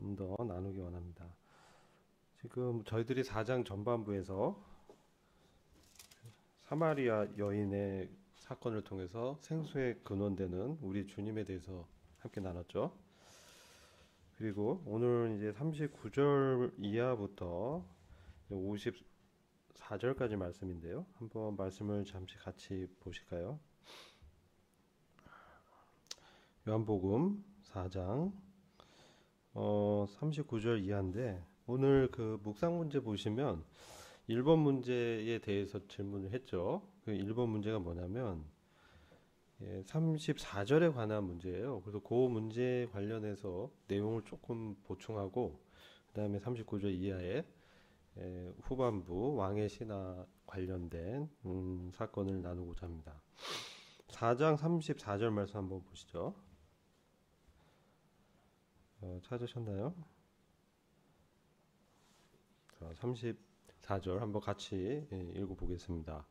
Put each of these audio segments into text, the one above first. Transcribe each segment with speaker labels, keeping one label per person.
Speaker 1: 좀 더 나누기 원합니다. 지금 저희들이 4장 전반부에서 사마리아 여인의 사건을 통해서 생수의 근원되는 우리 주님에 대해서 함께 나눴죠. 그리고 오늘 이제 39절 이하부터 54절까지 말씀인데요. 한번 말씀을 잠시 같이 보실까요? 요한복음 4장 39절 이하인데, 오늘 그 묵상 문제 보시면 1번 문제에 대해서 질문을 했죠. 그 1번 문제가 뭐냐면 34절에 관한 문제예요. 그래서 그 문제 관련해서 내용을 조금 보충하고, 그 다음에 39절 이하에 후반부 왕의 신하 관련된 사건을 나누고자 합니다. 4장 34절 말씀 한번 보시죠. 찾으셨나요? 자, 34절 한번 같이 읽어보겠습니다.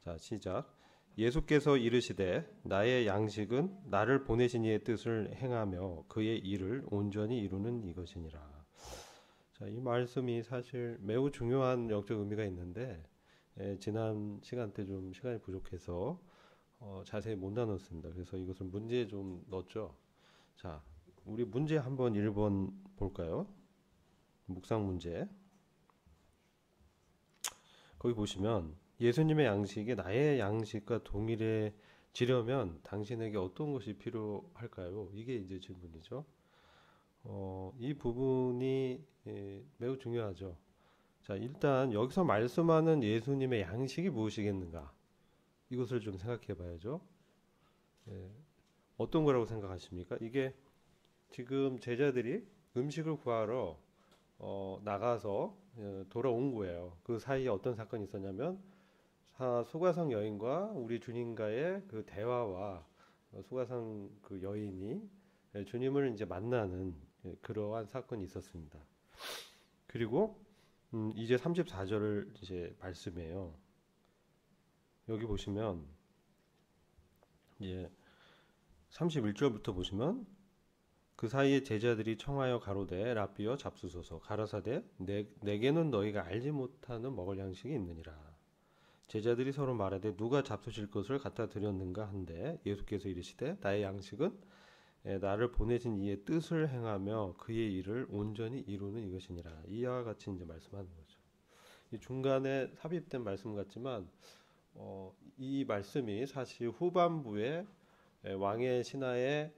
Speaker 1: 자, 시작. 예수께서 이르시되 나의 양식은 나를 보내신 이의 뜻을 행하며 그의 일을 온전히 이루는 이것이니라. 자, 이 말씀이 사실 매우 중요한 영적 의미가 있는데, 지난 시간 때 좀 시간이 부족해서 자세히 못 나눴습니다. 그래서 이것을 문제에 좀 넣었죠. 자, 우리 문제 한번 1번 볼까요? 묵상 문제. 거기 보시면 예수님의 양식이 나의 양식과 동일해지려면 당신에게 어떤 것이 필요할까요? 이게 이제 질문이죠. 이 부분이 매우 중요하죠. 자, 일단 여기서 말씀하는 예수님의 양식이 무엇이겠는가? 이것을 좀 생각해 봐야죠. 어떤 거라고 생각하십니까? 이게 지금 제자들이 음식을 구하러 나가서 돌아온 거예요. 그 사이에 어떤 사건이 있었냐면 소가성 여인과 우리 주님과의 그 대화와 소가성 그 여인이 주님을 이제 만나는 그러한 사건이 있었습니다. 그리고 이제 34절을 이제 말씀해요. 여기 보시면 이제 31절부터 보시면 그 사이에 제자들이 청하여 가로되 랍비여 잡수소서. 가라사대 내게는 너희가 알지 못하는 먹을 양식이 있느니라. 제자들이 서로 말하되 누가 잡수실 것을 갖다 드렸는가 한데 예수께서 이르시되 나의 양식은 나를 보내신 이의 뜻을 행하며 그의 일을 온전히 이루는 이것이니라. 이와 같이 이제 말씀하는 거죠. 이 중간에 삽입된 말씀 같지만 이 말씀이 사실 후반부에 왕의 신하의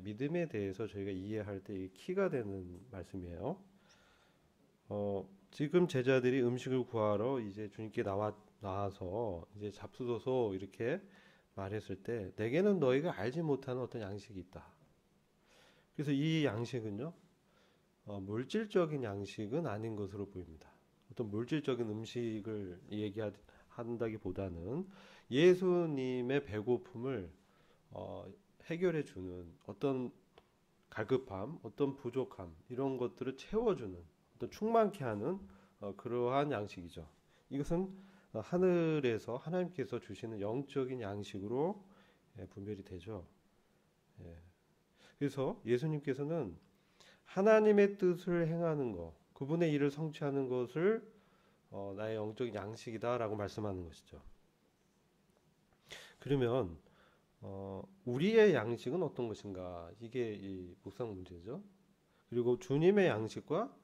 Speaker 1: 믿음에 대해서 저희가 이해할 때 키가 되는 말씀이에요. 지금 제자들이 음식을 구하러 이제 주님께 나와서 이제 잡수소서 이렇게 말했을 때 내게는 너희가 알지 못하는 어떤 양식이 있다. 그래서 이 양식은요, 물질적인 양식은 아닌 것으로 보입니다. 어떤 물질적인 음식을 얘기한다기보다는 예수님의 배고픔을 해결해 주는 어떤 갈급함, 어떤 부족함, 이런 것들을 채워주는 어떤 충만케 하는 그러한 양식이죠. 이것은 하늘에서 하나님께서 주시는 영적인 양식으로 분별이 되죠. 그래서 예수님께서는 하나님의 뜻을 행하는 것, 그분의 일을 성취하는 것을 나의 영적인 양식이다라고 말씀하는 것이죠. 그러면 우리의 양식은 어떤 것인가? 이게 이 묵상 문제죠. 그리고 주님의 양식과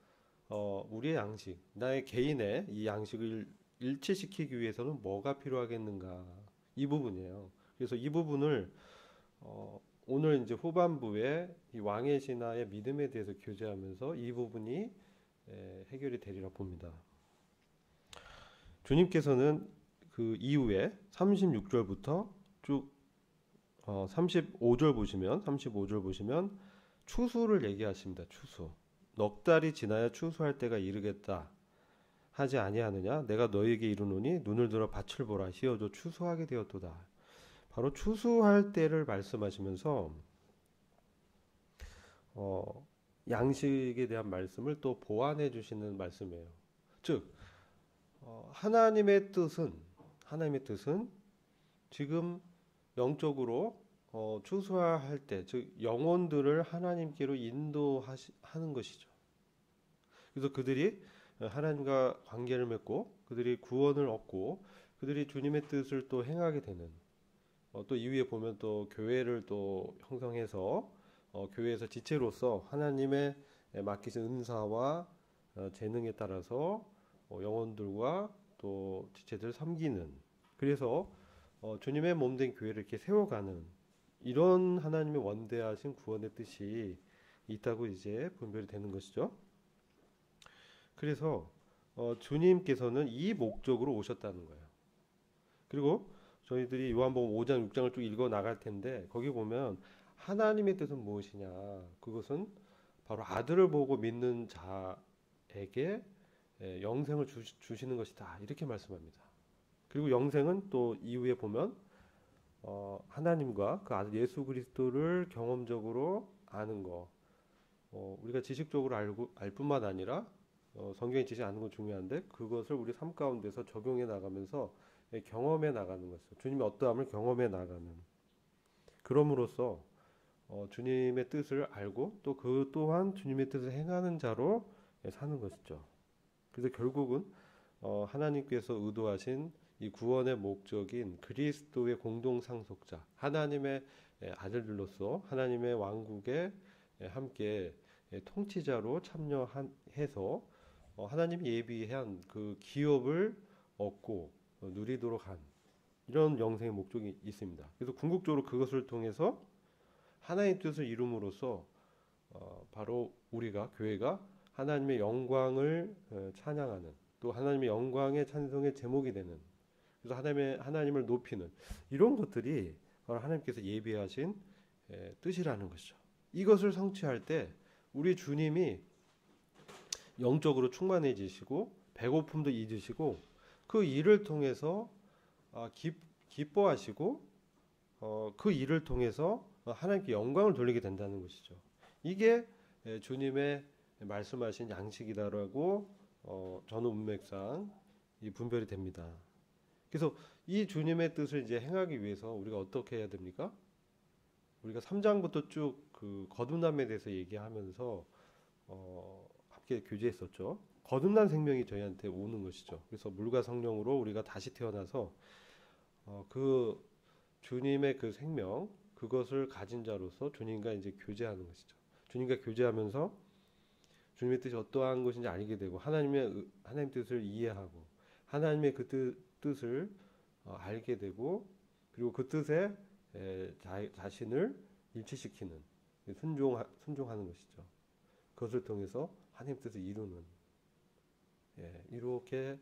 Speaker 1: 우리의 양식, 나의 개인의 이 양식을 일치시키기 위해서는 뭐가 필요하겠는가? 이 부분이에요. 그래서 이 부분을 오늘 이제 후반부에 이 왕의 신하의 믿음에 대해서 교제하면서 이 부분이 해결이 되리라 봅니다. 주님께서는 그 이후에 36절부터 쭉 35절 보시면 추수를 얘기하십니다. 추수. 넉 달이 지나야 추수할 때가 이르겠다 하지 아니하느냐? 내가 너희에게 이르노니 눈을 들어 밭을 보라. 희어도 추수하게 되었도다. 바로 추수할 때를 말씀하시면서 양식에 대한 말씀을 또 보완해 주시는 말씀이에요. 즉 하나님의 뜻은 지금 영적으로 추수할 때, 즉 영혼들을 하나님께로 인도하는 것이죠. 그래서 그들이 하나님과 관계를 맺고 그들이 구원을 얻고 그들이 주님의 뜻을 또 행하게 되는 또 이후에 보면 또 교회를 또 형성해서 교회에서 지체로서 하나님의 맡기신 은사와 재능에 따라서 영혼들과 또 지체들 섬기는 그래서 주님의 몸된 교회를 이렇게 세워가는 이런 하나님의 원대하신 구원의 뜻이 있다고 이제 분별이 되는 것이죠. 그래서 주님께서는 이 목적으로 오셨다는 거예요. 그리고 저희들이 요한복음 5장, 6장을 쭉 읽어 나갈 텐데 거기 보면 하나님의 뜻은 무엇이냐? 그것은 바로 아들을 보고 믿는 자에게 영생을 주시는 것이다. 이렇게 말씀합니다. 그리고 영생은 또 이후에 보면 하나님과 그 아들 예수 그리스도를 경험적으로 아는 거. 우리가 지식적으로 알 뿐만 아니라 성경의 지식 아는 건 중요한데 그것을 우리 삶 가운데서 적용해 나가면서 경험해 나가는 것이죠. 주님의 어떠함을 경험해 나가는. 그럼으로써 주님의 뜻을 알고 또 그 또한 주님의 뜻을 행하는 자로 사는 것이죠. 그래서 결국은 하나님께서 의도하신 이 구원의 목적인 그리스도의 공동 상속자, 하나님의 아들들로서 하나님의 왕국에 함께 통치자로 참여해서 하나님이 예비한 그 기업을 얻고 누리도록 한 이런 영생의 목적이 있습니다. 그래서 궁극적으로 그것을 통해서 하나님의 뜻을 이룸으로써 바로 우리가 교회가 하나님의 영광을 찬양하는 또 하나님의 영광의 찬송의 제목이 되는 그래서 하나님을 높이는 이런 것들이 바로 하나님께서 예비하신 뜻이라는 것이죠. 이것을 성취할 때 우리 주님이 영적으로 충만해지시고 배고픔도 잊으시고 그 일을 통해서 기뻐하시고 그 일을 통해서 하나님께 영광을 돌리게 된다는 것이죠. 이게 주님의 말씀하신 양식이다라고 저는 문맥상 이 분별이 됩니다. 그래서 이 주님의 뜻을 이제 행하기 위해서 우리가 어떻게 해야 됩니까? 우리가 3장부터 쭉 그 거듭남에 대해서 얘기하면서 함께 교제했었죠. 거듭난 생명이 저희한테 오는 것이죠. 그래서 물과 성령으로 우리가 다시 태어나서 그 주님의 그 생명 그것을 가진 자로서 주님과 이제 교제하는 것이죠. 주님과 교제하면서 주님의 뜻이 어떠한 것인지 알게 되고 하나님 뜻을 이해하고 하나님의 그 뜻을 알게 되고 그리고 그 뜻에 자신을 일치시키는 순종하는 것이죠. 그것을 통해서 하나님 뜻을 이루는 이렇게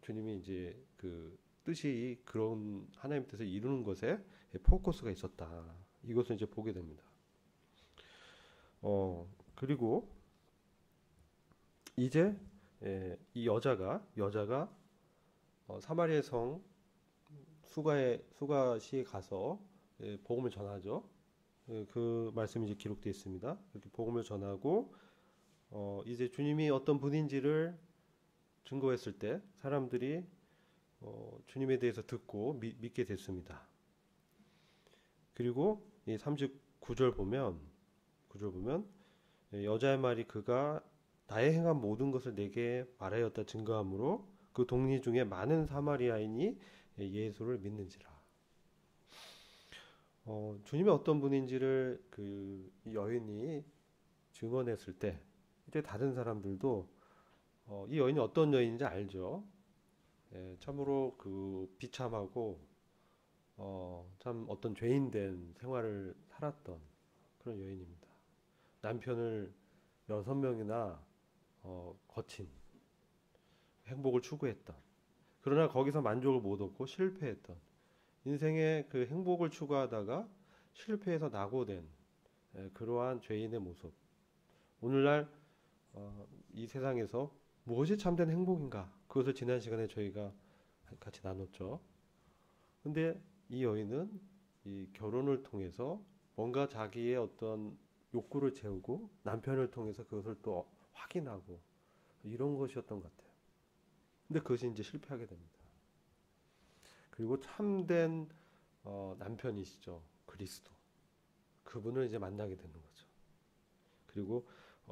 Speaker 1: 주님이 이제 그 뜻이 그런 하나님 뜻을 이루는 것에 포커스가 있었다. 이것을 이제 보게 됩니다. 그리고 이제 이 여자가 사마리아 성 수가시에 가서 복음을 전하죠. 그 말씀이 이제 기록되어 있습니다. 이렇게 복음을 전하고 이제 주님이 어떤 분인지를 증거했을 때 사람들이 주님에 대해서 듣고 믿게 됐습니다. 그리고 이 39절 보면 여자의 말이 그가 나의 행한 모든 것을 내게 말하였다 증거하므로 그 동리 중에 많은 사마리아인이 예수를 믿는지라. 주님이 어떤 분인지를 그 여인이 증언했을 때 이제 다른 사람들도 이 여인이 어떤 여인인지 알죠. 참으로 그 비참하고 참 어떤 죄인된 생활을 살았던 그런 여인입니다. 남편을 6명이나 거친 행복을 추구했던 그러나 거기서 만족을 못 얻고 실패했던 인생의 그 행복을 추구하다가 실패해서 낙오된 그러한 죄인의 모습. 오늘날 이 세상에서 무엇이 참된 행복인가? 그것을 지난 시간에 저희가 같이 나눴죠. 근데 이 여인은 이 결혼을 통해서 뭔가 자기의 어떤 욕구를 채우고 남편을 통해서 그것을 또 확인하고 이런 것이었던 것 같아요. 근데 그것이 이제 실패하게 됩니다. 그리고 참된 남편이시죠. 그리스도. 그분을 이제 만나게 되는 거죠. 그리고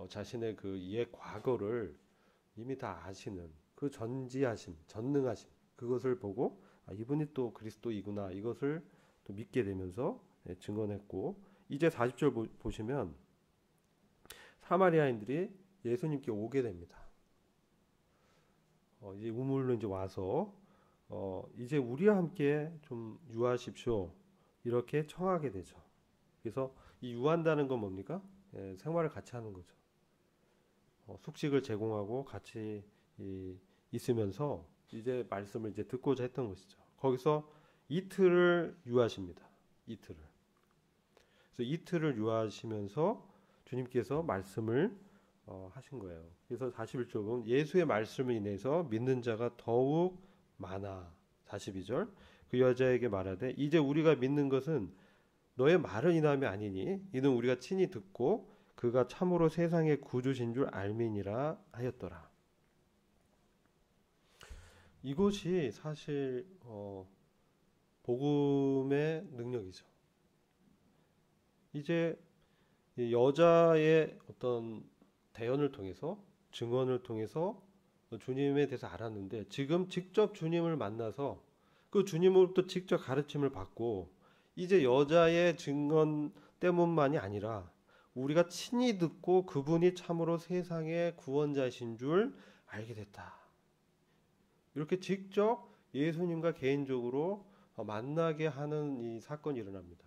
Speaker 1: 자신의 그 옛 과거를 이미 다 아시는 그 전지하심, 전능하심, 그것을 보고 이분이 또 그리스도이구나, 이것을 또 믿게 되면서 증언했고, 이제 40절 보시면 사마리아인들이 예수님께 오게 됩니다. 이제 우물로 이제 와서 이제 우리와 함께 좀 유하십시오, 이렇게 청하게 되죠. 그래서 이 유한다는 건 뭡니까? 생활을 같이 하는 거죠. 숙식을 제공하고 같이 있으면서 이제 말씀을 이제 듣고자 했던 것이죠. 거기서 이틀을 유하십니다. 이틀을. 그래서 이틀을 유하시면서 주님께서 말씀을 하신 거예요. 그래서 41쪽은 예수의 말씀을 인해서 믿는 자가 더욱 많아. 42절. 그 여자에게 말하되 이제 우리가 믿는 것은 너의 말을 인함이 아니니 이는 우리가 친히 듣고 그가 참으로 세상의 구주신 줄 알미니라 하였더라. 이것이 사실 복음의 능력이죠. 이제 여자의 어떤 대언을 통해서, 증언을 통해서 주님에 대해서 알았는데, 지금 직접 주님을 만나서 그 주님으로부터 직접 가르침을 받고, 이제 여자의 증언 때문만이 아니라 우리가 친히 듣고 그분이 참으로 세상의 구원자이신 줄 알게 됐다. 이렇게 직접 예수님과 개인적으로 만나게 하는 이 사건이 일어납니다.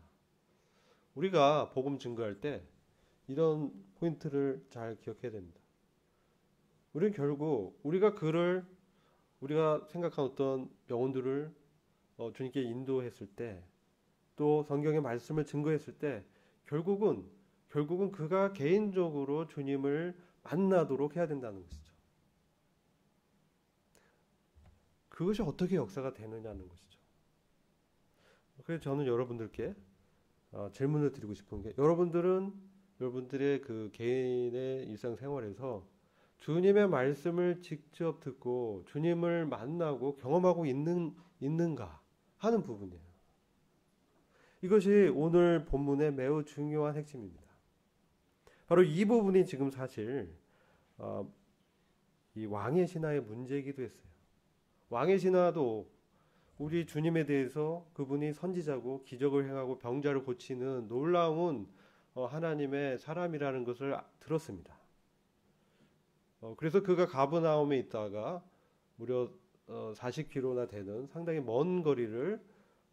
Speaker 1: 우리가 복음 증거할 때 이런 포인트를 잘 기억해야 됩니다. 우리는 결국 우리가 생각한 어떤 명언들을 주님께 인도했을 때, 또 성경의 말씀을 증거했을 때 결국은 그가 개인적으로 주님을 만나도록 해야 된다는 것이죠. 그것이 어떻게 역사가 되느냐는 것이죠. 그래서 저는 여러분들께 질문을 드리고 싶은 게, 여러분들의 그 개인의 일상생활에서 주님의 말씀을 직접 듣고 주님을 만나고 경험하고 있는가 하는 부분이에요. 이것이 오늘 본문의 매우 중요한 핵심입니다. 바로 이 부분이 지금 사실 이 왕의 신화의 문제이기도 했어요. 왕의 신화도 우리 주님에 대해서 그분이 선지자고 기적을 행하고 병자를 고치는 놀라운 하나님의 사람이라는 것을 들었습니다. 그래서 그가 가버나움에 있다가 무려 40km나 되는 상당히 먼 거리를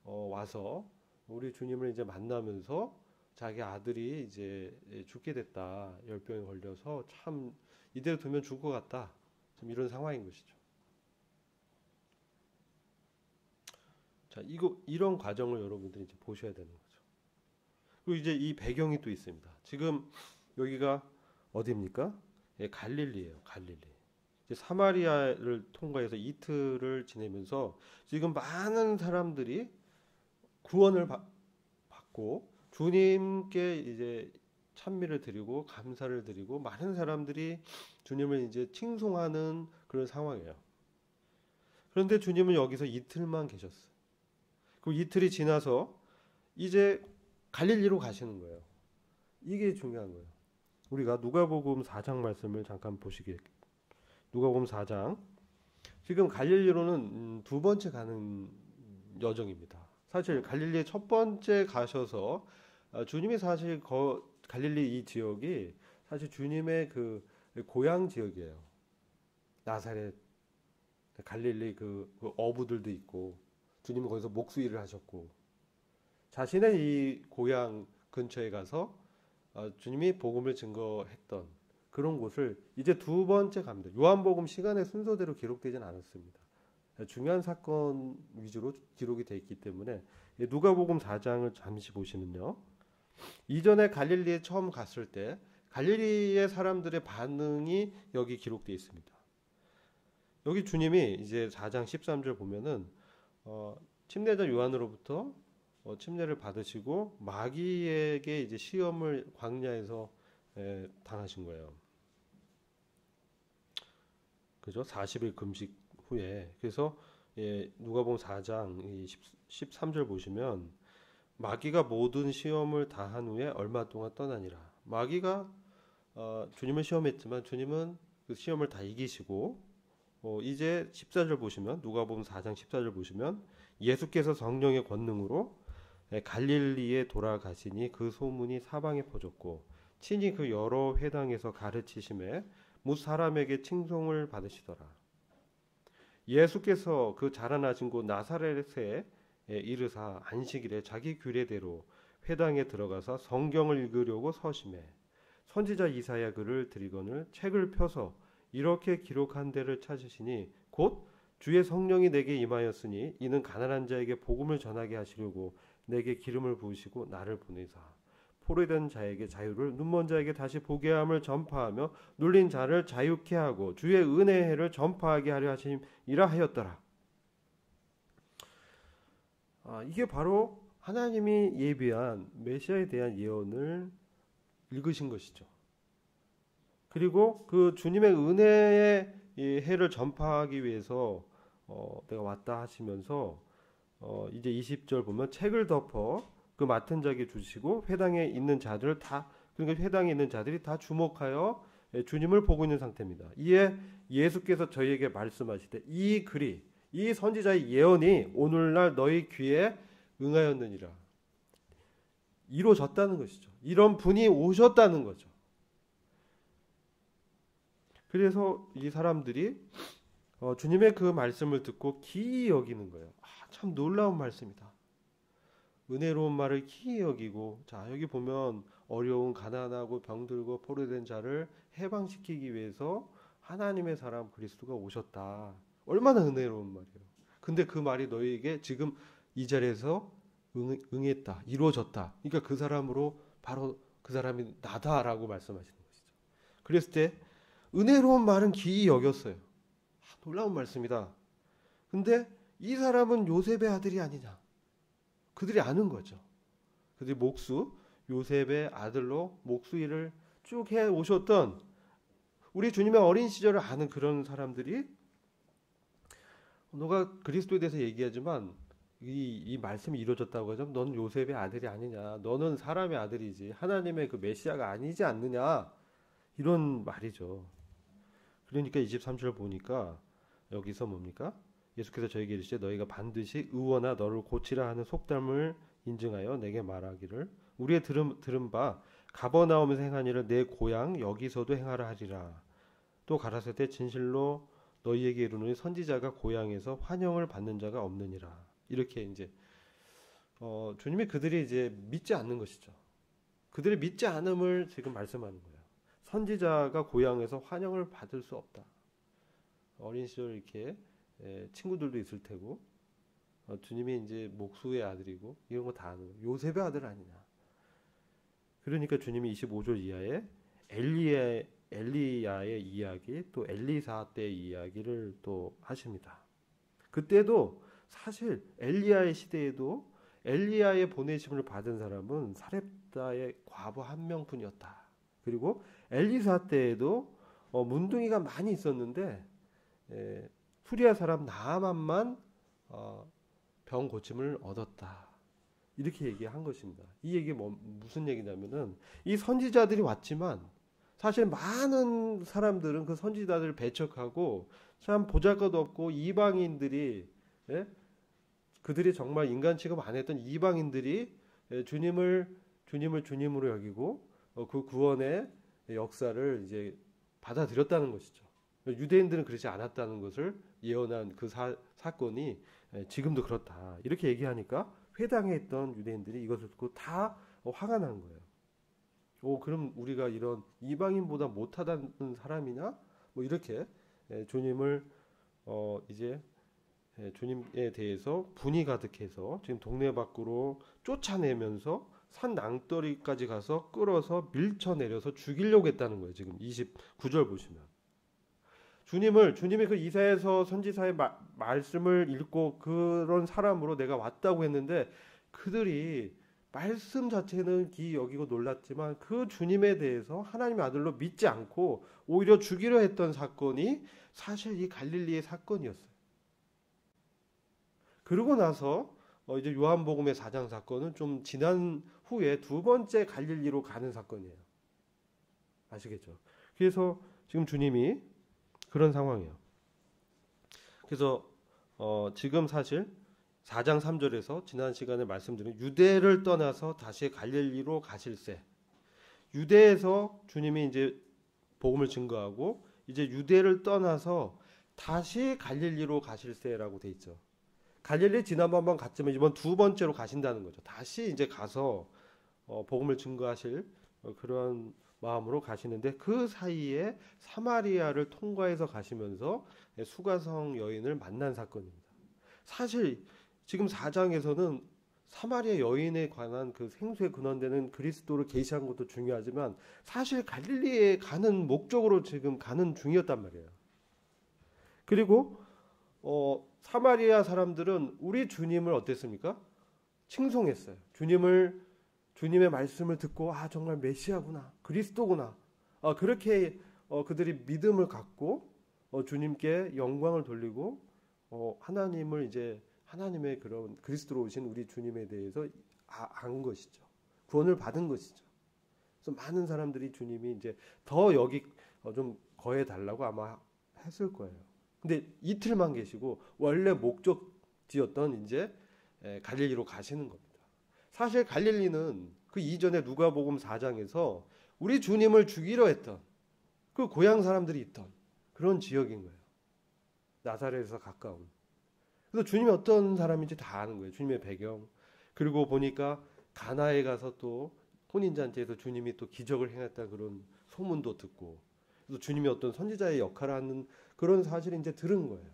Speaker 1: 와서 우리 주님을 이제 만나면서 자기 아들이 이제 죽게 됐다. 열병에 걸려서 참 이대로 두면 죽을 것 같다. 좀 이런 상황인 것이죠. 자, 이런 과정을 여러분들이 이제 보셔야 되는 거죠. 그리고 이제 이 배경이 또 있습니다. 지금 여기가 어디입니까? 갈릴리예요. 갈릴리. 이제 사마리아를 통과해서 이틀을 지내면서 지금 많은 사람들이 구원을 받고 주님께 이제 찬미를 드리고 감사를 드리고 많은 사람들이 주님을 이제 칭송하는 그런 상황이에요. 그런데 주님은 여기서 이틀만 계셨어요. 그 이틀이 지나서 이제 갈릴리로 가시는 거예요. 이게 중요한 거예요. 우리가 누가복음 4장 말씀을 잠깐 보시겠습니다. 누가복음 4장. 지금 갈릴리로는 두 번째 가는 여정입니다. 사실 갈릴리에 첫 번째 가셔서 주님이 사실 갈릴리 이 지역이 사실 주님의 그 고향 지역이에요. 나사렛, 갈릴리 그 어부들도 있고 주님은 거기서 목수일을 하셨고 자신의 이 고향 근처에 가서 주님이 복음을 증거했던 그런 곳을 이제 두 번째 갑니다. 요한복음 시간의 순서대로 기록되지는 않았습니다. 중요한 사건 위주로 기록이 되어 있기 때문에 누가복음 4장을 잠시 보시면요. 이전에 갈릴리에 처음 갔을 때 갈릴리의 사람들의 반응이 여기 기록되어 있습니다. 여기 주님이 이제 4장 13절 보면은 침례자 요한으로부터 침례를 받으시고 마귀에게 이제 시험을 광야에서 당하신 거예요. 그죠? 40일 금식 후에. 그래서 누가복음 4장 13절 보시면 마귀가 모든 시험을 다한 후에 얼마 동안 떠나니라. 마귀가 주님을 시험했지만 주님은 그 시험을 다 이기시고 이제 14절 보시면 누가복음 4장 14절 보시면 예수께서 성령의 권능으로 갈릴리에 돌아가시니 그 소문이 사방에 퍼졌고 친히 그 여러 회당에서 가르치심에 무 사람에게 칭송을 받으시더라. 예수께서 그 자라나신 곳 나사렛에 이르사 안식일에 자기 규례대로 회당에 들어가서 성경을 읽으려고 서심해 선지자 이사야 글을 들이거늘 책을 펴서 이렇게 기록한 데를 찾으시니 곧 주의 성령이 내게 임하였으니 이는 가난한 자에게 복음을 전하게 하시려고 내게 기름을 부으시고 나를 보내사 포로된 자에게 자유를 눈먼 자에게 다시 보게 함을 전파하며 눌린 자를 자유케 하고 주의 은혜의 해를 전파하게 하려 하심이라 하였더라. 이게 바로 하나님이 예비한 메시아에 대한 예언을 읽으신 것이죠. 그리고 그 주님의 은혜의 이 해를 전파하기 위해서 내가 왔다 하시면서 이제 20절 보면 책을 덮어 그 맡은 자에게 주시고 회당에 있는 자들을 다 그러니까 회당에 있는 자들이 다 주목하여 주님을 보고 있는 상태입니다. 이에 예수께서 저희에게 말씀하시되 이 글이 이 선지자의 예언이 오늘날 너희 귀에 응하였느니라. 이루어졌다는 것이죠. 이런 분이 오셨다는 거죠. 그래서 이 사람들이 주님의 그 말씀을 듣고 기이 여기는 거예요. 참 놀라운 말씀이다. 은혜로운 말을 기이 여기고 자 여기 보면 어려운 가난하고 병들고 포로된 자를 해방시키기 위해서 하나님의 사람 그리스도가 오셨다. 얼마나 은혜로운 말이에요. 근데 그 말이 너희에게 지금 이 자리에서 응했다. 이루어졌다. 그러니까 그 사람으로 바로 그 사람이 나다라고 말씀하시는 것이죠. 그랬을 때 은혜로운 말은 기이 여겼어요. 놀라운 말씀이다. 근데 이 사람은 요셉의 아들이 아니냐. 그들이 아는 거죠. 그들이 목수 요셉의 아들로 목수 일을 쭉 해 오셨던 우리 주님의 어린 시절을 아는 그런 사람들이 너가 그리스도에 대해서 얘기하지만 이 말씀이 이루어졌다고 하자면 넌 요셉의 아들이 아니냐. 너는 사람의 아들이지. 하나님의 그 메시아가 아니지 않느냐. 이런 말이죠. 그러니까 23절 보니까 여기서 뭡니까? 예수께서 저에게 이르시되 너희가 반드시 의원아 너를 고치라 하는 속담을 인증하여 내게 말하기를 우리의 들은 바 가버나움에서 행한 일을 내 고향 여기서도 행하라 하리라. 또 가라사대 진실로 너희에게 이르노니 선지자가 고향에서 환영을 받는 자가 없느니라. 이렇게 이제 주님이 그들이 이제 믿지 않는 것이죠. 그들이 믿지 않음을 지금 말씀하는 거예요. 선지자가 고향에서 환영을 받을 수 없다. 어린 시절 이렇게 친구들도 있을 테고 주님이 이제 목수의 아들이고 이런 거 다 아는 거예요. 요셉의 아들 아니냐. 그러니까 주님이 25절 이하에 엘리야의 이야기 또 엘리사 때의 이야기를 또 하십니다. 그때도 사실 엘리야의 시대에도 엘리야의 보내심을 받은 사람은 사렙다의 과부 한 명뿐이었다. 그리고 엘리사 때에도 문둥이가 많이 있었는데 수리아 사람 나아만만 병 고침을 얻었다. 이렇게 얘기한 것입니다. 이 얘기 무슨 얘기냐면은 이 선지자들이 왔지만 사실 많은 사람들은 그 선지자들을 배척하고 참 보잘것없고 이방인들이 그들이 정말 인간 취급 안 했던 이방인들이 주님을 주님으로 여기고 그 구원의 역사를 이제 받아들였다는 것이죠. 유대인들은 그렇지 않았다는 것을 예언한 그 사건이 지금도 그렇다. 이렇게 얘기하니까 회당에 있던 유대인들이 이것을 듣고 다 화가 난 거예요. 그럼 우리가 이런 이방인보다 못하다는 사람이냐? 뭐 이렇게 주님을 이제 주님에 대해서 분이 가득해서 지금 동네 밖으로 쫓아내면서 산 낭떠리까지 가서 끌어서 밀쳐내려서 죽이려고 했다는 거예요. 지금 29절 보시면 주님이 그 이사야서 선지사의 말씀을 읽고 그런 사람으로 내가 왔다고 했는데 그들이 말씀 자체는 기이 여기고 놀랐지만 그 주님에 대해서 하나님의 아들로 믿지 않고 오히려 죽이려 했던 사건이 사실 이 갈릴리의 사건이었어요. 그러고 나서 이제 요한복음의 4장 사건은 좀 지난 후에 두 번째 갈릴리로 가는 사건이에요. 아시겠죠? 그래서 지금 주님이 그런 상황이에요. 그래서 지금 사실 4장 3절에서 지난 시간에 말씀드린 유대를 떠나서 다시 갈릴리로 가실세. 유대에서 주님이 이제 복음을 증거하고 이제 유대를 떠나서 다시 갈릴리로 가실세라고 돼 있죠. 갈릴리 지난번 한번 갔지만 이번 두 번째로 가신다는 거죠. 다시 이제 가서 복음을 증거하실 그런 마음으로 가시는데 그 사이에 사마리아를 통과해서 가시면서 수가성 여인을 만난 사건입니다. 사실 지금 4장에서는 사마리아 여인에 관한 그 생수의 근원되는 그리스도를 계시한 것도 중요하지만 사실 갈릴리에 가는 목적으로 지금 가는 중이었단 말이에요. 그리고 사마리아 사람들은 우리 주님을 어땠습니까? 칭송했어요. 주님의 말씀을 듣고 정말 메시아구나, 그리스도구나. 그렇게 그들이 믿음을 갖고 주님께 영광을 돌리고 하나님을 이제 하나님의 그런 그리스도로 오신 우리 주님에 대해서 안 것이죠. 구원을 받은 것이죠. 그래서 많은 사람들이 주님이 이제 더 여기 좀 거해 달라고 아마 했을 거예요. 근데 이틀만 계시고 원래 목적지였던 이제 갈릴리로 가시는 겁니다. 사실 갈릴리는 그 이전에 누가복음 4장에서 우리 주님을 죽이려 했던 그 고향 사람들이 있던 그런 지역인 거예요. 나사렛에서 가까운. 그래서 주님이 어떤 사람인지 다 아는 거예요. 주님의 배경. 그리고 보니까 가나에 가서 또 혼인잔치에서 주님이 또 기적을 행했다 그런 소문도 듣고, 그래서 주님이 어떤 선지자의 역할을 하는 그런 사실을 이제 들은 거예요.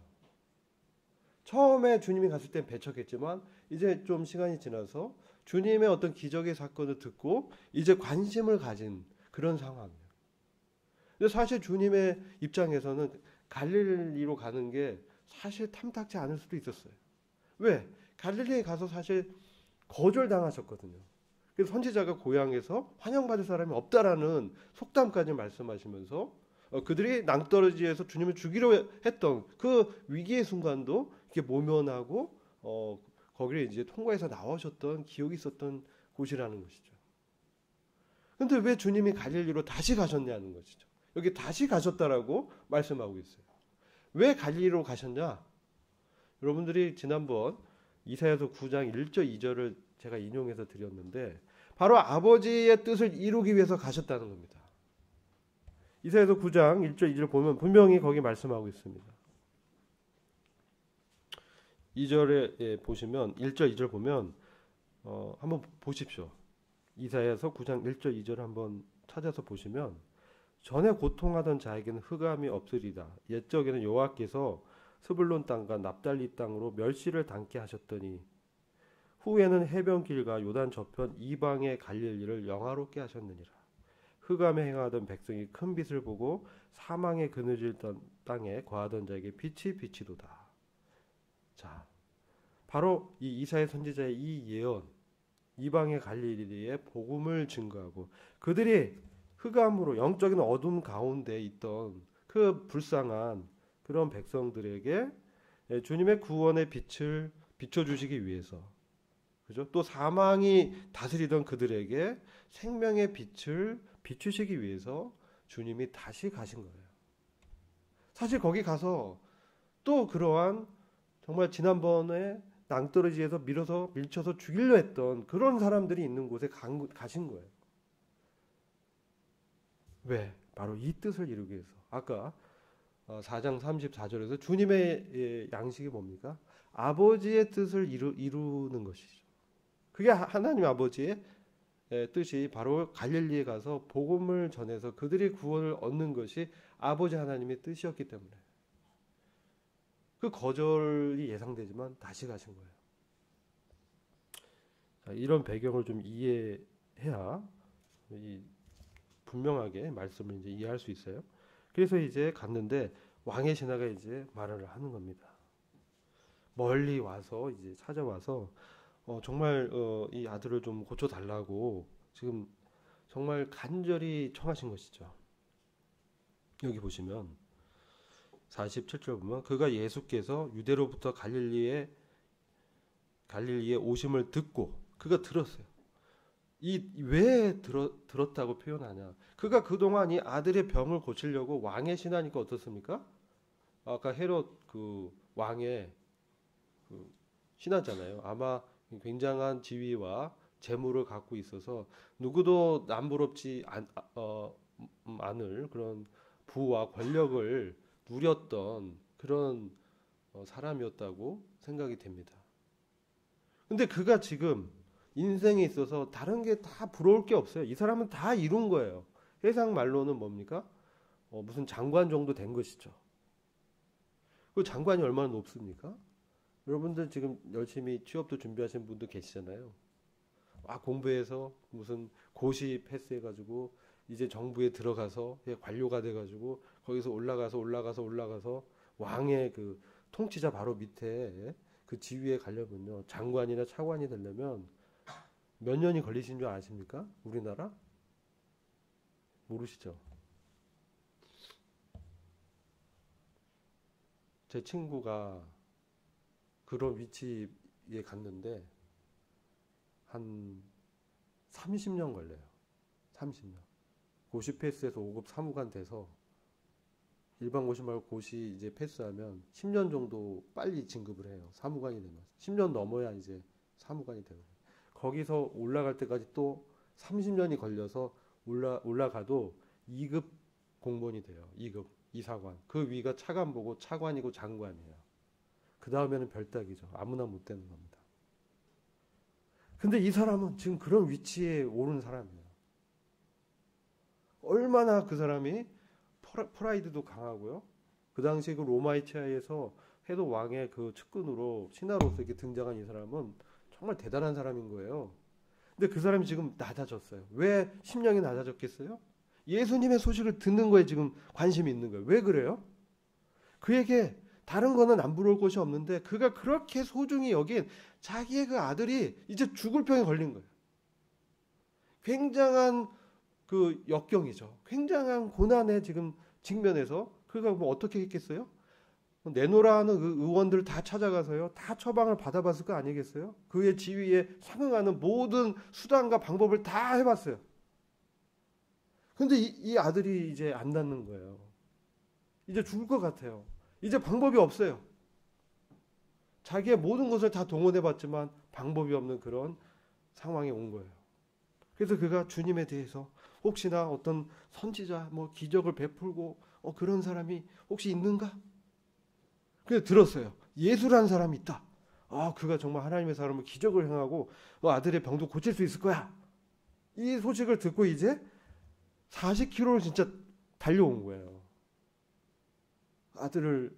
Speaker 1: 처음에 주님이 갔을 땐 배척했지만 이제 좀 시간이 지나서 주님의 어떤 기적의 사건을 듣고 이제 관심을 가진 그런 상황이에요. 근데 사실 주님의 입장에서는 갈릴리로 가는 게 사실 탐탁지 않을 수도 있었어요. 왜? 갈릴리에 가서 사실 거절당하셨거든요. 그래서 선지자가 고향에서 환영받을 사람이 없다라는 속담까지 말씀하시면서 그들이 낭떠러지에서 주님을 죽이려 했던 그 위기의 순간도 이렇게 모면하고 거기를 이제 통과해서 나오셨던 기억이 있었던 곳이라는 것이죠. 그런데 왜 주님이 갈릴리로 다시 가셨냐는 것이죠. 여기 다시 가셨다라고 말씀하고 있어요. 왜 갈릴리로 가셨냐? 여러분들이 지난번 이사야서 9장 1절 2절을 제가 인용해서 드렸는데 바로 아버지의 뜻을 이루기 위해서 가셨다는 겁니다. 이사야서 9장 1절 2절 보면 분명히 거기 말씀하고 있습니다. 2절에 보시면 1절 2절 보면 한번 보십시오. 이사야서 9장 1절 2절 한번 찾아서 보시면 전에 고통하던 자에게는 흑암이 없으리다. 옛적에는 여호와께서 스불론 땅과 납달리 땅으로 멸시를 당케 하셨더니 후에는 해변길과 요단 저편 이방의 갈릴리를 영화롭게 하셨느니라. 흑암에 행하던 백성이 큰 빛을 보고 사망에 그늘질던 땅에 거하던 자에게 빛이 비치도다. 자, 바로 이 이사야 선지자의 이 예언, 이방의 갈릴리에 복음을 증거하고 그들이 흑암으로 영적인 어둠 가운데 있던 그 불쌍한 그런 백성들에게 주님의 구원의 빛을 비춰주시기 위해서, 그죠? 또 사망이 다스리던 그들에게 생명의 빛을 비추시기 위해서 주님이 다시 가신 거예요. 사실 거기 가서 또 그러한 정말 지난번에 낭떠러지에서 밀쳐서 죽이려 했던 그런 사람들이 있는 곳에 가신 거예요. 왜? 바로 이 뜻을 이루기 위해서. 아까 4장 34절에서 주님의 양식이 뭡니까? 아버지의 뜻을 이루는 것이죠. 그게 하나님 아버지의 뜻이 바로 갈릴리에 가서 복음을 전해서 그들이 구원을 얻는 것이 아버지 하나님의 뜻이었기 때문에 그 거절이 예상되지만 다시 가신 거예요. 자, 이런 배경을 좀 이해해야 분명하게 말씀을 이제 이해할 수 있어요. 그래서 이제 갔는데 왕의 신하가 이제 말을 하는 겁니다. 멀리 와서 이제 찾아와서 정말 이 아들을 좀 고쳐 달라고 지금 정말 간절히 청하신 것이죠. 여기 보시면 47절 보면 그가 예수께서 유대로부터 갈릴리에 갈릴리에 오심을 듣고 그가 들었어요. 왜 들었다고 표현하냐? 그가 그동안 이 아들의 병을 고치려고 왕의 신하니까 어떻습니까? 아까 헤롯 그 왕의 그 신하잖아요. 아마 굉장한 지위와 재물을 갖고 있어서 누구도 남부럽지 않을 그런 부와 권력을 누렸던 그런 사람이었다고 생각이 됩니다. 근데 그가 지금 인생에 있어서 다른 게 다 부러울 게 없어요. 이 사람은 다 이룬 거예요. 세상 말로는 뭡니까? 무슨 장관 정도 된 것이죠. 그 장관이 얼마나 높습니까? 여러분들 지금 열심히 취업도 준비하시는 분도 계시잖아요. 공부해서 무슨 고시 패스해가지고 이제 정부에 들어가서 관료가 돼가지고 거기서 올라가서 왕의 그 통치자 바로 밑에 그 지위에 가려면요, 장관이나 차관이 되려면 몇 년이 걸리신 줄 아십니까? 우리나라? 모르시죠? 제 친구가 그런 위치에 갔는데 한 30년 걸려요. 30년. 고시 패스해서 5급 사무관 돼서 일반 고시 말고 고시 이제 패스하면 10년 정도 빨리 진급을 해요. 사무관이 되면. 10년 넘어야 이제 사무관이 되고. 거기서 올라갈 때까지 또 30년이 걸려서 올라가도 2급 공무원이 돼요. 2급 이사관. 그 위가 차관보고 차관이고 장관이에요. 그 다음에는 별따기죠. 아무나 못 되는 겁니다. 근데 이 사람은 지금 그런 위치에 오른 사람이에요. 얼마나 그 사람이 프라이드도 강하고요. 그 당시 그 로마의 치하에서 헤롯 왕의 그 측근으로 신하로서 이렇게 등장한 이 사람은 정말 대단한 사람인 거예요. 근데 그 사람이 지금 낮아졌어요. 왜 심령이 낮아졌겠어요? 예수님의 소식을 듣는 거에 지금 관심이 있는 거예요. 왜 그래요? 그에게 다른 거는 안 부러울 것이 없는데 그가 그렇게 소중히 여긴 자기의 그 아들이 이제 죽을 병에 걸린 거예요. 굉장한 그 역경이죠. 굉장한 고난에 지금 직면해서 그가 뭐 어떻게 했겠어요? 내노라 하는 그 의원들 다 찾아가서요. 다 처방을 받아봤을 거 아니겠어요? 그의 지위에 상응하는 모든 수단과 방법을 다 해봤어요. 근데 이 아들이 이제 안 낫는 거예요. 이제 죽을 것 같아요. 이제 방법이 없어요. 자기의 모든 것을 다 동원해봤지만 방법이 없는 그런 상황에 온 거예요. 그래서 그가 주님에 대해서 혹시나 어떤 선지자, 뭐 기적을 베풀고 그런 사람이 혹시 있는가? 그래서 들었어요. 예수라는 사람이 있다. 그가 정말 하나님의 사람을 기적을 행하고 아들의 병도 고칠 수 있을 거야. 이 소식을 듣고 이제 40km를 진짜 달려온 거예요.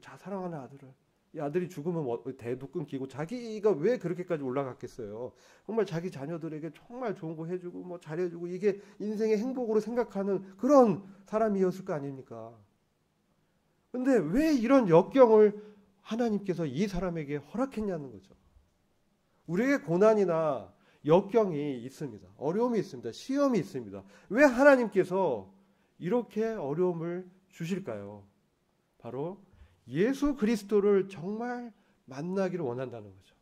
Speaker 1: 사랑하는 아들을. 이 아들이 죽으면 대도 끊기고 자기가 왜 그렇게까지 올라갔겠어요. 정말 자기 자녀들에게 정말 좋은 거 해주고 뭐 잘해주고 이게 인생의 행복으로 생각하는 그런 사람이었을 거 아닙니까? 근데 왜 이런 역경을 하나님께서 이 사람에게 허락했냐는 거죠. 우리에게 고난이나 역경이 있습니다. 어려움이 있습니다. 시험이 있습니다. 왜 하나님께서 이렇게 어려움을 주실까요? 바로 예수 그리스도를 정말 만나기를 원한다는 거죠.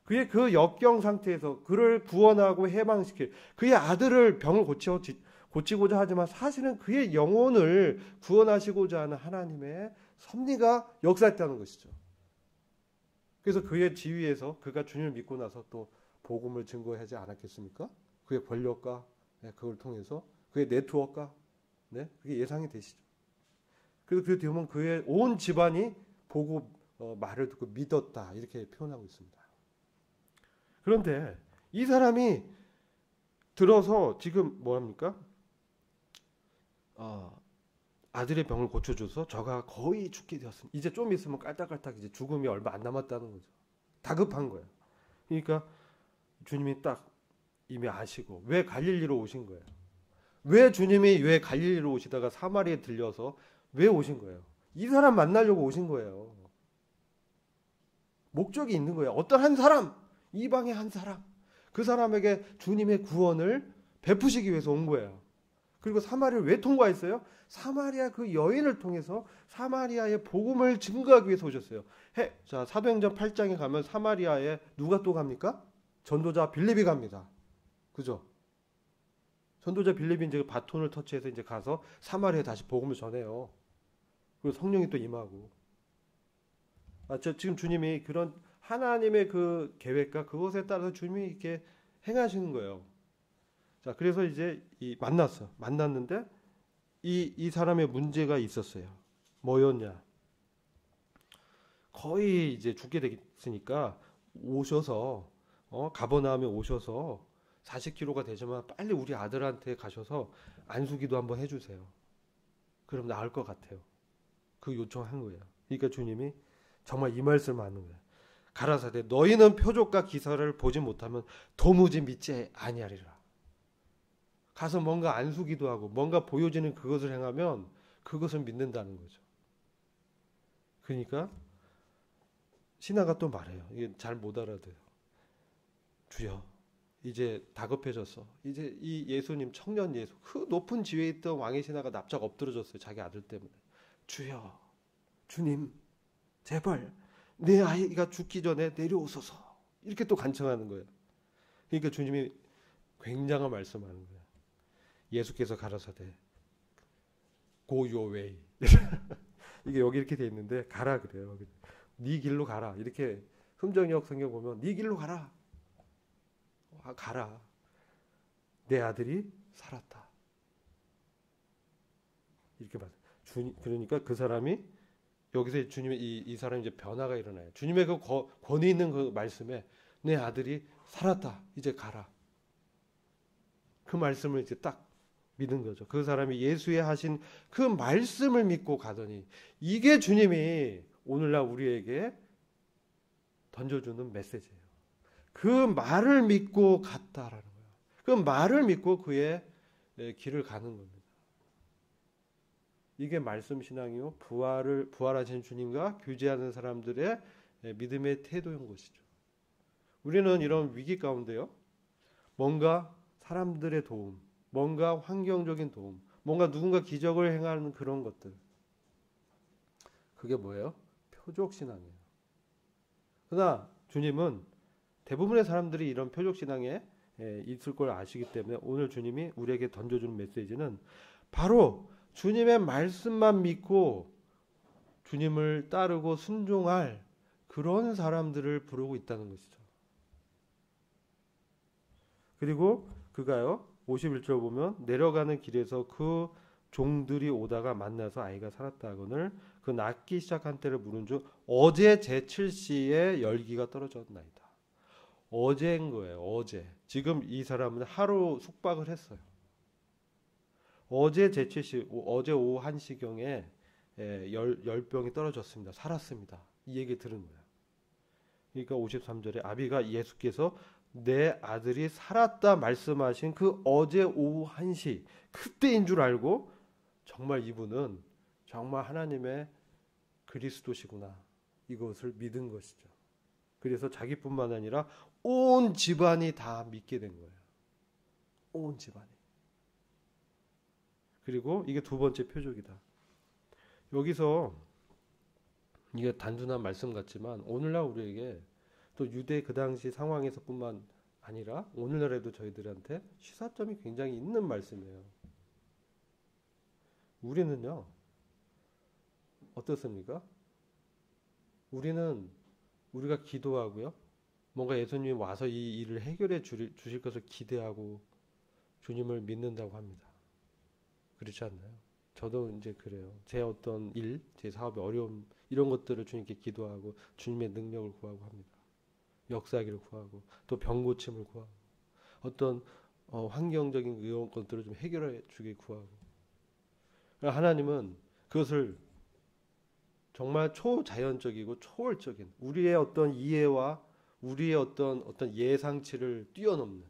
Speaker 1: 그의 그 역경 상태에서 그를 구원하고 해방시킬 그의 아들을 병을 고치고자 하지만 사실은 그의 영혼을 구원하시고자 하는 하나님의 섭리가 역사했다는 것이죠. 그래서 그의 지위에서 그가 주님을 믿고 나서 또 복음을 증거하지 않았겠습니까? 그의 권력과 그걸 통해서 그의 네트워크가 그게 예상이 되시죠. 그래서 그 뒤에 보면 그의 온 집안이 보고 말을 듣고 믿었다 이렇게 표현하고 있습니다. 그런데 이 사람이 들어서 지금 뭐합니까? 아들의 병을 고쳐줘서 저가 거의 죽게 되었습니다. 이제 좀 있으면 깔딱깔딱 이제 죽음이 얼마 안 남았다는 거죠. 다급한 거예요. 그러니까 주님이 딱 이미 아시고 왜 갈릴리로 오신 거예요? 왜 주님이 왜 갈릴리로 오시다가 사마리아에 들려서 왜 오신 거예요? 이 사람 만나려고 오신 거예요. 목적이 있는 거예요. 어떤 한 사람, 이방의 한 사람, 그 사람에게 주님의 구원을 베푸시기 위해서 온 거예요. 그리고 사마리아를 왜 통과했어요? 사마리아 그 여인을 통해서 사마리아의 복음을 증거하기 위해서 오셨어요. 자, 사도행전 8장에 가면 사마리아에 누가 또 갑니까? 전도자 빌립이 갑니다. 그죠? 전도자 빌립이 이제 바톤을 터치해서 이제 가서 사마리아에 다시 복음을 전해요. 그리고 성령이 또 임하고. 지금 주님이 그런 하나님의 그 계획과 그것에 따라서 주님이 이렇게 행하시는 거예요. 자, 그래서 이제 만났는데 이 사람의 문제가 있었어요. 뭐였냐? 거의 이제 죽게 됐으니까 오셔서 가버나움에 오셔서 40km가 되지만 빨리 우리 아들한테 가셔서 안수기도 한번 해주세요. 그럼 나을 것 같아요. 그 요청한 거예요. 그러니까 주님이 정말 이 말씀을 하는 거예요. 가라사대 너희는 표적과 기사를 보지 못하면 도무지 믿지 아니하리라. 가서 뭔가 안수기도 하고 뭔가 보여지는 그것을 행하면 그것을 믿는다는 거죠. 그러니까 신하가 또 말해요. 이게 잘 못 알아들어요. 주여, 이제 다급해졌어. 이제 이 예수님 청년 예수 그 높은 지위에 있던 왕의 신하가 납작 엎드러졌어요. 자기 아들 때문에. 주여, 주님, 제발 내 아이가 죽기 전에 내려오소서. 이렇게 또 간청하는 거예요. 그러니까 주님이 굉장한 말씀하는 거예요. 예수께서 가라사대 Go your way. 이게 여기 이렇게 돼 있는데 가라 그래요. 네 길로 가라. 이렇게 흠정역 성경 보면 네 길로 가라. 가라. 내 아들이 살았다. 이렇게 말해요. 그러니까 그 사람이 여기서 주님의 이 사람이 이제 변화가 일어나요. 주님의 그 권위 있는 그 말씀에 내 아들이 살았다. 이제 가라. 그 말씀을 이제 딱 믿은 거죠. 그 사람이 예수의 하신 그 말씀을 믿고 가더니 이게 주님이 오늘날 우리에게 던져주는 메시지예요. 그 말을 믿고 갔다라는 거예요. 그 말을 믿고 그의 길을 가는 겁니다. 이게 말씀 신앙이요. 부활하신 주님과 교제하는 사람들의 믿음의 태도인 것이죠. 우리는 이런 위기 가운데요. 뭔가 사람들의 도움, 뭔가 환경적인 도움, 뭔가 누군가 기적을 행하는 그런 것들. 그게 뭐예요? 표적신앙이에요. 그러나 주님은 대부분의 사람들이 이런 표적신앙에 있을 걸 아시기 때문에 오늘 주님이 우리에게 던져주는 메시지는 바로 주님의 말씀만 믿고 주님을 따르고 순종할 그런 사람들을 부르고 있다는 것이죠. 그리고 그가요 51절 보면 내려가는 길에서 그 종들이 오다가 만나서 아이가 살았다 하거늘 그 낫기 시작한 때를 물은 중 어제 제7시에 열기가 떨어졌나이다. 어제인 거예요. 어제. 지금 이 사람은 하루 숙박을 했어요. 어제 제7시 어제 오후 1시경에 열병이 떨어졌습니다. 살았습니다. 이 얘기 들은 거예요. 그러니까 53절에 아비가 예수께서 내 아들이 살았다 말씀하신 그 어제 오후 1시 그때인 줄 알고 정말 이분은 정말 하나님의 그리스도시구나 이것을 믿은 것이죠. 그래서 자기뿐만 아니라 온 집안이 다 믿게 된 거예요. 온 집안이. 그리고 이게 두 번째 표적이다. 여기서 이게 단순한 말씀 같지만 오늘날 우리에게 또 유대 그 당시 상황에서뿐만 아니라 오늘날에도 저희들한테 시사점이 굉장히 있는 말씀이에요. 우리는요 어떻습니까? 우리가 기도하고요 뭔가 예수님이 와서 이 일을 해결해 주실 것을 기대하고 주님을 믿는다고 합니다. 그렇지 않나요? 저도 이제 그래요. 제 어떤 일, 제 사업의 어려움 이런 것들을 주님께 기도하고 주님의 능력을 구하고 합니다. 역사하기를 구하고 또 병 고침을 구하고 어떤 환경적인 이런 것들을 좀 해결해 주길 구하고 하나님은 그것을 정말 초자연적이고 초월적인 우리의 어떤 이해와 우리의 어떤 예상치를 뛰어넘는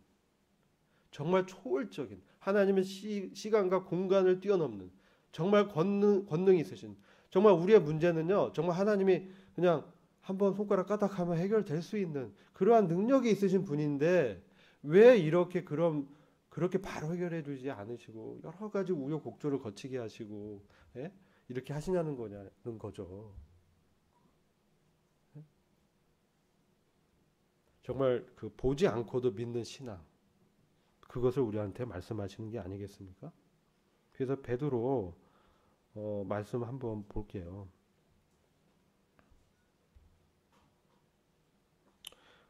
Speaker 1: 정말 초월적인 하나님은 시간과 공간을 뛰어넘는 정말 권능이 있으신 정말 우리의 문제는요 정말 하나님이 그냥 한번 손가락 까딱하면 해결될 수 있는 그러한 능력이 있으신 분인데 왜 이렇게 그런 그렇게 바로 해결해 주지 않으시고 여러 가지 우여곡절을 거치게 하시고 예? 이렇게 하시냐는 거죠. 정말 그 보지 않고도 믿는 신앙, 그것을 우리한테 말씀하시는 게 아니겠습니까? 그래서 베드로 말씀 한번 볼게요.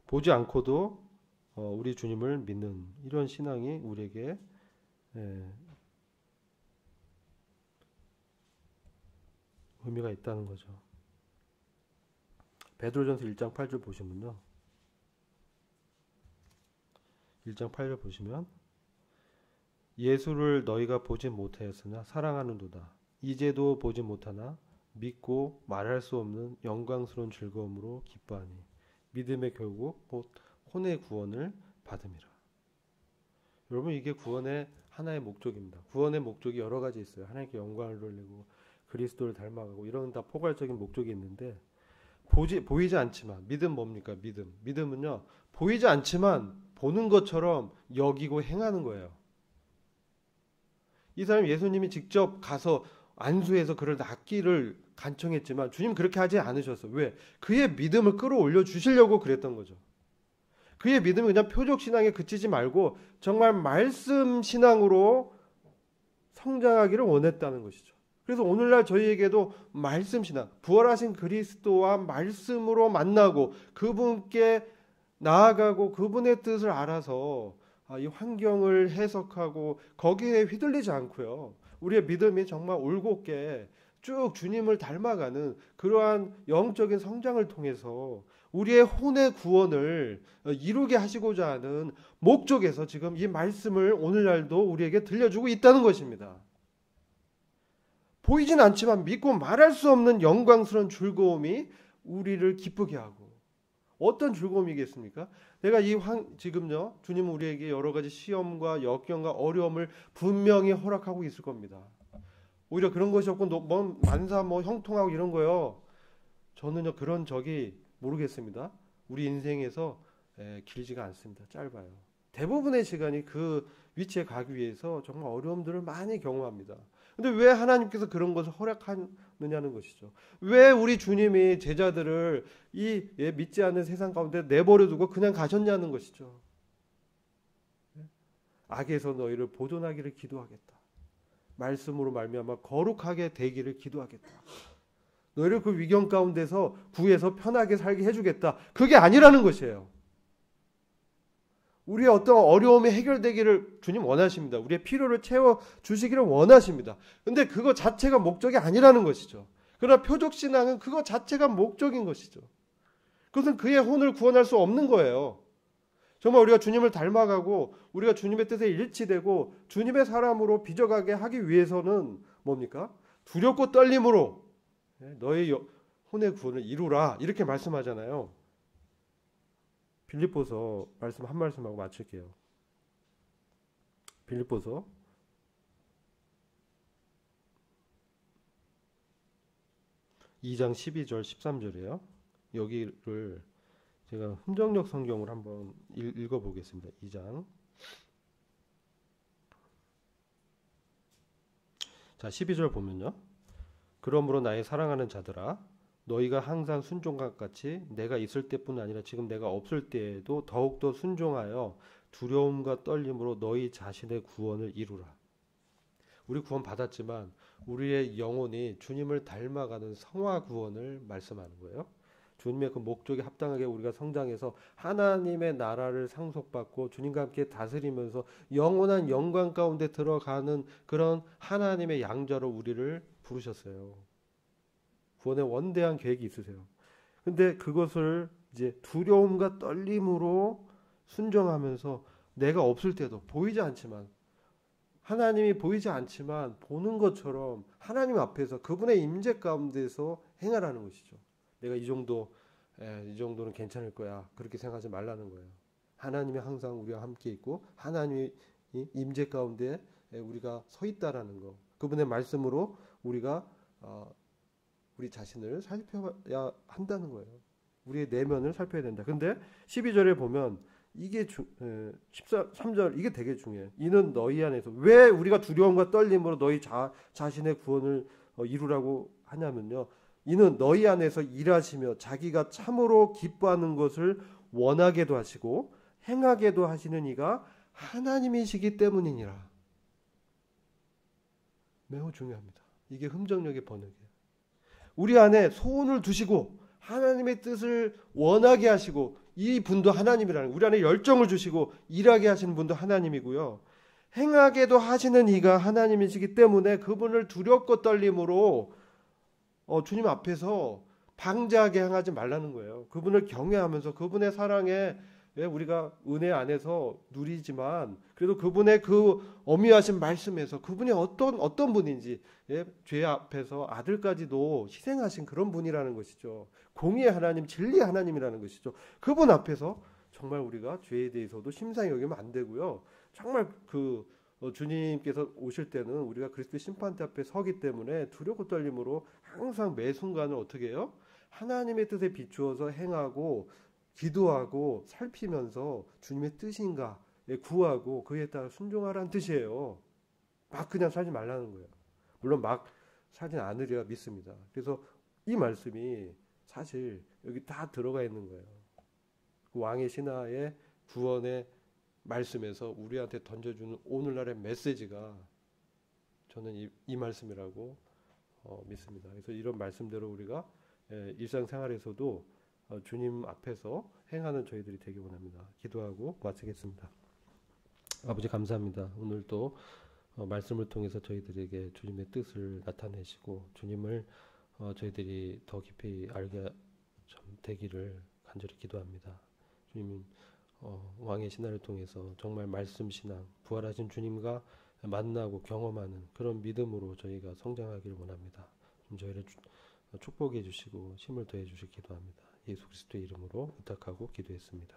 Speaker 1: 보지 않고도 우리 주님을 믿는 이런 신앙이 우리에게 의미가 있다는 거죠. 베드로전서 1장 8절 보시면요. 1장 8절 보시면 예수를 너희가 보지 못하였으나 사랑하는도다. 이제도 보지 못하나 믿고 말할 수 없는 영광스러운 즐거움으로 기뻐하니 믿음의 결국 곧 혼의 구원을 받음이라. 여러분 이게 구원의 하나의 목적입니다. 구원의 목적이 여러 가지 있어요. 하나님께 영광을 돌리고 그리스도를 닮아가고 이런 다 포괄적인 목적이 있는데 보이지 않지만 믿음 뭡니까? 믿음은요 보이지 않지만 보는 것처럼 여기고 행하는 거예요. 이 사람 예수님이 직접 가서 안수해서 그를 낫기를 간청했지만 주님 그렇게 하지 않으셨어요. 왜? 그의 믿음을 끌어올려 주시려고 그랬던 거죠. 그의 믿음이 그냥 표적 신앙에 그치지 말고 정말 말씀 신앙으로 성장하기를 원했다는 것이죠. 그래서 오늘날 저희에게도 말씀 신앙, 부활하신 그리스도와 말씀으로 만나고 그분께 나아가고 그분의 뜻을 알아서 이 환경을 해석하고 거기에 휘둘리지 않고요. 우리의 믿음이 정말 올곧게 쭉 주님을 닮아가는 그러한 영적인 성장을 통해서 우리의 혼의 구원을 이루게 하시고자 하는 목적에서 지금 이 말씀을 오늘날도 우리에게 들려주고 있다는 것입니다. 보이진 않지만 믿고 말할 수 없는 영광스러운 즐거움이 우리를 기쁘게 하고, 어떤 즐거움이겠습니까? 내가 지금요 주님은 우리에게 여러 가지 시험과 역경과 어려움을 분명히 허락하고 있을 겁니다. 오히려 그런 것이 없고 만사 형통하고 이런 거요. 저는요 그런 적이 모르겠습니다. 우리 인생에서 길지가 않습니다. 짧아요. 대부분의 시간이 그 위치에 가기 위해서 정말 어려움들을 많이 경험합니다. 근데 왜 하나님께서 그런 것을 허락하느냐는 것이죠. 왜 우리 주님이 제자들을 이 믿지 않는 세상 가운데 내버려두고 그냥 가셨냐는 것이죠. 악에서 너희를 보존하기를 기도하겠다. 말씀으로 말미암아 거룩하게 되기를 기도하겠다. 너희를 그 위경 가운데서 구해서 편하게 살게 해주겠다. 그게 아니라는 것이에요. 우리의 어떤 어려움이 해결되기를 주님 원하십니다. 우리의 필요를 채워주시기를 원하십니다. 근데 그거 자체가 목적이 아니라는 것이죠. 그러나 표적신앙은 그거 자체가 목적인 것이죠. 그것은 그의 혼을 구원할 수 없는 거예요. 정말 우리가 주님을 닮아가고 우리가 주님의 뜻에 일치되고 주님의 사람으로 빚어가게 하기 위해서는 뭡니까? 두렵고 떨림으로 너의 혼의 구원을 이루라 이렇게 말씀하잖아요. 빌립보서 말씀 한 말씀하고 마칠게요. 빌립보서 2장 12절 13절이에요. 여기를 제가 흥정역 성경을 한번 읽어보겠습니다. 2장. 자 12절 보면요. 그러므로 나의 사랑하는 자들아 너희가 항상 순종과 같이 내가 있을 때뿐 아니라 지금 내가 없을 때에도 더욱더 순종하여 두려움과 떨림으로 너희 자신의 구원을 이루라. 우리 구원 받았지만 우리의 영혼이 주님을 닮아가는 성화 구원을 말씀하는 거예요. 주님의 그 목적에 합당하게 우리가 성장해서 하나님의 나라를 상속받고 주님과 함께 다스리면서 영원한 영광 가운데 들어가는 그런 하나님의 양자로 우리를 부르셨어요. 구원의 원대한 계획이 있으세요. 근데 그것을 이제 두려움과 떨림으로 순종하면서 내가 없을 때도 보이지 않지만 하나님이 보이지 않지만 보는 것처럼 하나님 앞에서 그분의 임재 가운데서 행하라는 것이죠. 내가 이 정도는 괜찮을 거야. 그렇게 생각하지 말라는 거예요. 하나님이 항상 우리와 함께 있고 하나님이 임재 가운데 우리가 서 있다라는 거. 그분의 말씀으로 우리가 우리 자신을 살펴야 한다는 거예요. 우리의 내면을 살펴야 된다. 근데 12절에 보면 이게 13절 이게 되게 중요해요. 이는 너희 안에서 왜 우리가 두려움과 떨림으로 너희 자신의 구원을 이루라고 하냐면요. 이는 너희 안에서 일하시며 자기가 참으로 기뻐하는 것을 원하게도 하시고 행하게도 하시는 이가 하나님이시기 때문이니라. 매우 중요합니다. 이게 흠정력의 번역이에요. 우리 안에 소원을 두시고 하나님의 뜻을 원하게 하시고 이 분도 하나님이라는 우리 안에 열정을 주시고 일하게 하시는 분도 하나님이고요. 행하게도 하시는 이가 하나님이시기 때문에 그분을 두렵고 떨림으로 주님 앞에서 방자하게 행하지 말라는 거예요. 그분을 경외하면서 그분의 사랑에 우리가 은혜 안에서 누리지만 그래도 그분의 그 어미하신 말씀에서 그분이 어떤 분인지 죄 앞에서 아들까지도 희생하신 그런 분이라는 것이죠. 공의의 하나님, 진리의 하나님이라는 것이죠. 그분 앞에서 정말 우리가 죄에 대해서도 심상히 여기면 안 되고요. 정말 주님께서 오실 때는 우리가 그리스도의 심판대 앞에 서기 때문에 두렵고 떨림으로 항상 매 순간을 어떻게 해요? 하나님의 뜻에 비추어서 행하고 기도하고 살피면서 주님의 뜻인가 구하고 그에 따라 순종하라는 뜻이에요. 막 그냥 살지 말라는 거예요. 물론 막 살진 않으리라 믿습니다. 그래서 이 말씀이 사실 여기 다 들어가 있는 거예요. 왕의 신하의 구원의 말씀에서 우리한테 던져주는 오늘날의 메시지가 저는 이 말씀이라고 믿습니다. 그래서 이런 말씀대로 우리가 일상생활에서도 주님 앞에서 행하는 저희들이 되기 원합니다. 기도하고 마치겠습니다. 아버지 감사합니다. 오늘 또 말씀을 통해서 저희들에게 주님의 뜻을 나타내시고 주님을 저희들이 더 깊이 알게 되기를 간절히 기도합니다. 주님 왕의 신화를 통해서 정말 말씀 신앙 부활하신 주님과 만나고 경험하는 그런 믿음으로 저희가 성장하기를 원합니다. 좀 저희를 축복해 주시고 힘을 더해 주시기 기도합니다. 예수 그리스도의 이름으로 부탁하고 기도했습니다.